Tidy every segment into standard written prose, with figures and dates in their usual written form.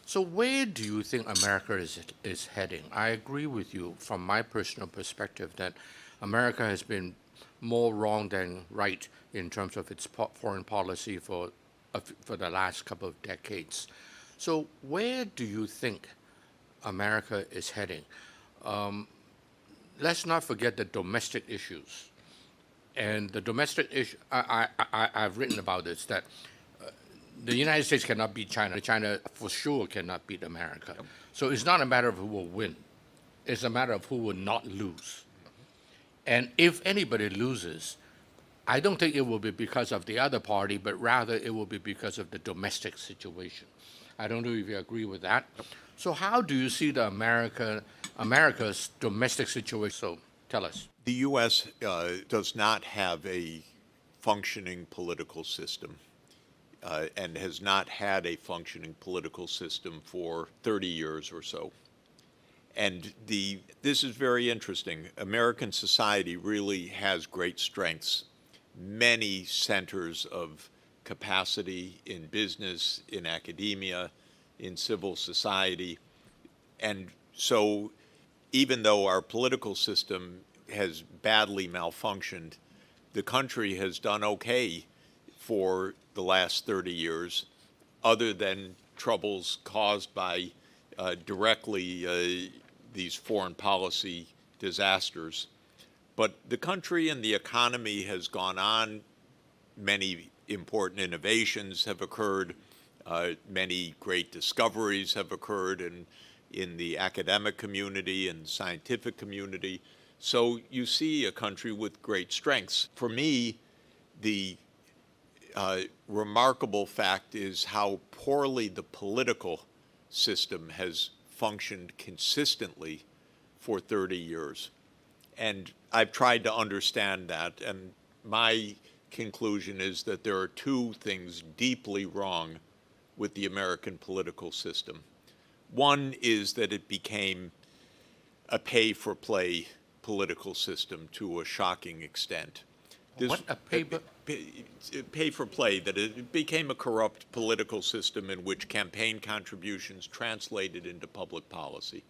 So where do you think America is heading? I agree with you from my personal perspective that America has been more wrong than right in terms of its foreign policy for the last couple of decades. So where do you think America is heading? Let's not forget the domestic issues. And the domestic issue, I've written about this, that the United States cannot beat China. China for sure cannot beat America. So it's not a matter of who will win. It's a matter of who will not lose. And if anybody loses, I don't think it will be because of the other party, but rather it will be because of the domestic situation. I don't know if you agree with that. So how do you see the America's domestic situation? So tell us. The U.S. Does not have a functioning political system and has not had a functioning political system for 30 years or so. And this is very interesting. American society really has great strengths, many centers of capacity in business, in academia, in civil society. And so even though our political system has badly malfunctioned, the country has done okay for the last 30 years, other than troubles caused by directly these foreign policy disasters. But the country and the economy has gone on. Many important innovations have occurred. Many great discoveries have occurred in the academic community and scientific community. So you see a country with great strengths. For me, the remarkable fact is how poorly the political system has functioned consistently for 30 years. And I've tried to understand that, and my conclusion is that there are two things deeply wrong with the American political system. One is that it became a pay-for-play political system to a shocking extent. What a Pay for play, that it became a corrupt political system in which campaign contributions translated into public policy.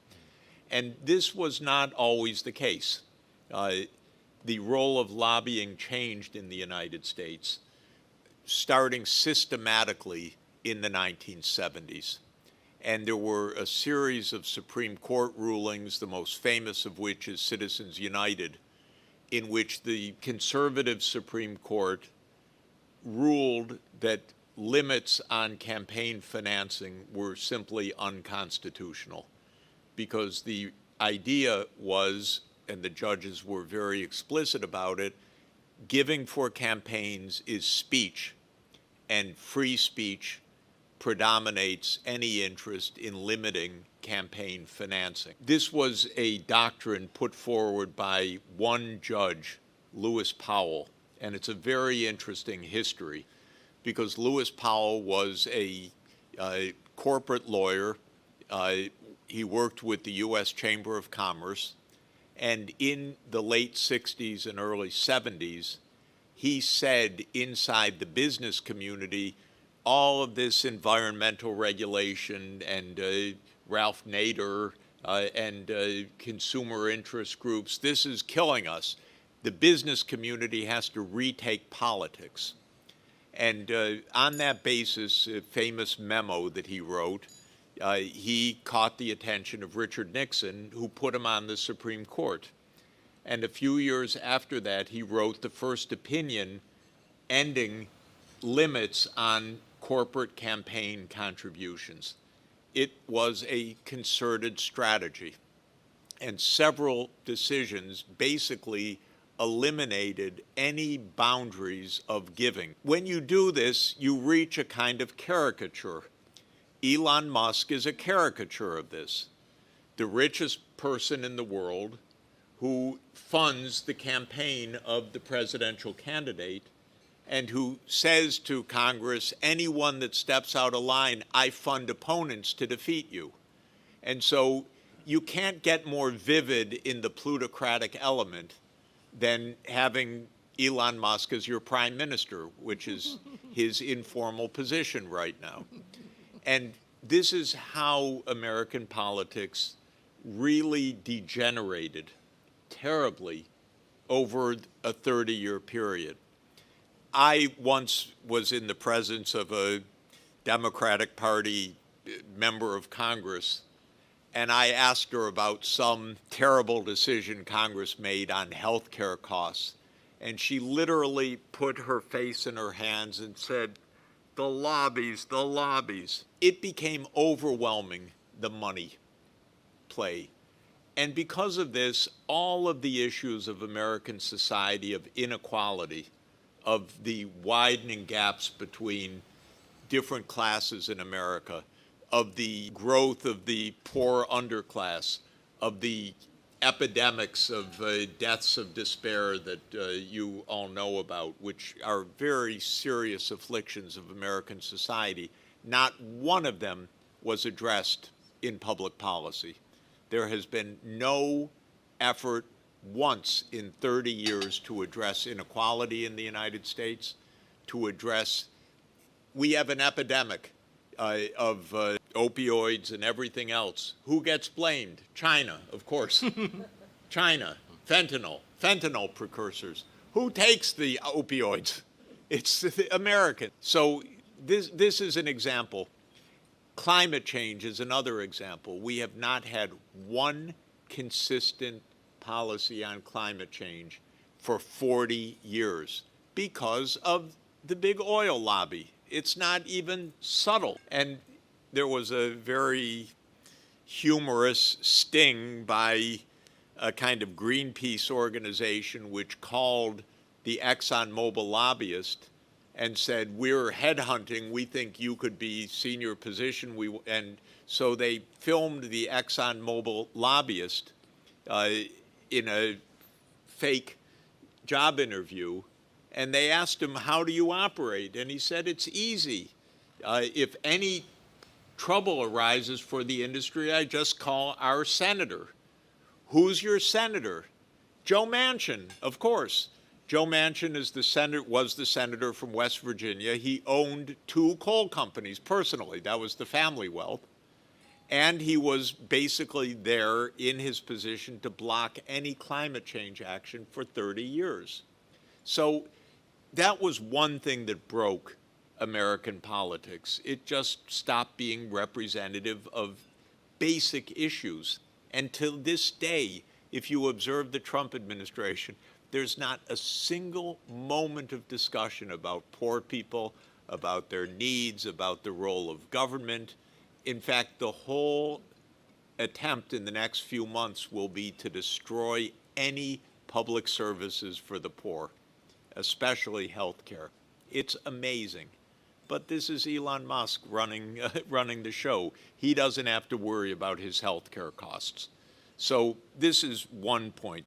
And this was not always the case. The role of lobbying changed in the United States, starting systematically in the 1970s. And there were a series of Supreme Court rulings, the most famous of which is Citizens United, in which the conservative Supreme Court ruled that limits on campaign financing were simply unconstitutional, because the idea was, and the judges were very explicit about it, giving for campaigns is speech, and free speech predominates any interest in limiting campaign financing. This was a doctrine put forward by one judge, Lewis Powell, and it's a very interesting history because Lewis Powell was a corporate lawyer. He worked with the U.S. Chamber of Commerce, and in the late 60s and early 70s, he said inside the business community, all of this environmental regulation and Ralph Nader and consumer interest groups, this is killing us. The business community has to retake politics. And on that basis, a famous memo that he wrote, he caught the attention of Richard Nixon, who put him on the Supreme Court. And a few years after that, he wrote the first opinion ending limits on corporate campaign contributions. It was a concerted strategy, and several decisions basically eliminated any boundaries of giving. When you do this, you reach a kind of caricature. Elon Musk is a caricature of this. The richest person in the world who funds the campaign of the presidential candidate and who says to Congress, anyone that steps out of line, I fund opponents to defeat you. And so you can't get more vivid in the plutocratic element than having Elon Musk as your prime minister, which is his informal position right now. And this is how American politics really degenerated terribly over a 30-year period. I once was in the presence of a Democratic Party member of Congress, and I asked her about some terrible decision Congress made on health care costs. And she literally put her face in her hands and said, the lobbies, the lobbies. It became overwhelming, the money play. And because of this, all of the issues of American society, of inequality, of the widening gaps between different classes in America, of the growth of the poor underclass, of the epidemics of deaths of despair that you all know about, which are very serious afflictions of American society, not one of them was addressed in public policy. There has been no effort once in 30 years to address inequality in the United States, to address, we have an epidemic of opioids and everything else. Who gets blamed? China, of course. China, fentanyl precursors. Who takes the opioids? It's the American. So this is an example. Climate change is another example. We have not had one consistent policy on climate change for 40 years because of the big oil lobby. It's not even subtle. And there was a very humorous sting by a kind of Greenpeace organization which called the ExxonMobil lobbyist and said, we're headhunting, we think you could be senior position. And so they filmed the ExxonMobil lobbyist in a fake job interview, and they asked him, how do you operate? And he said, it's easy. If any trouble arises for the industry, I just call our senator. Who's your senator? Joe Manchin, of course. Joe Manchin was the senator from West Virginia. He owned 2 coal companies personally. That was the family wealth. And he was basically there in his position to block any climate change action for 30 years. So that was one thing that broke American politics. It just stopped being representative of basic issues. And till this day, if you observe the Trump administration, there's not a single moment of discussion about poor people, about their needs, about the role of government. In fact, the whole attempt in the next few months will be to destroy any public services for the poor, especially health care. It's amazing. But this is Elon Musk running the show. He doesn't have to worry about his health care costs. So this is one point.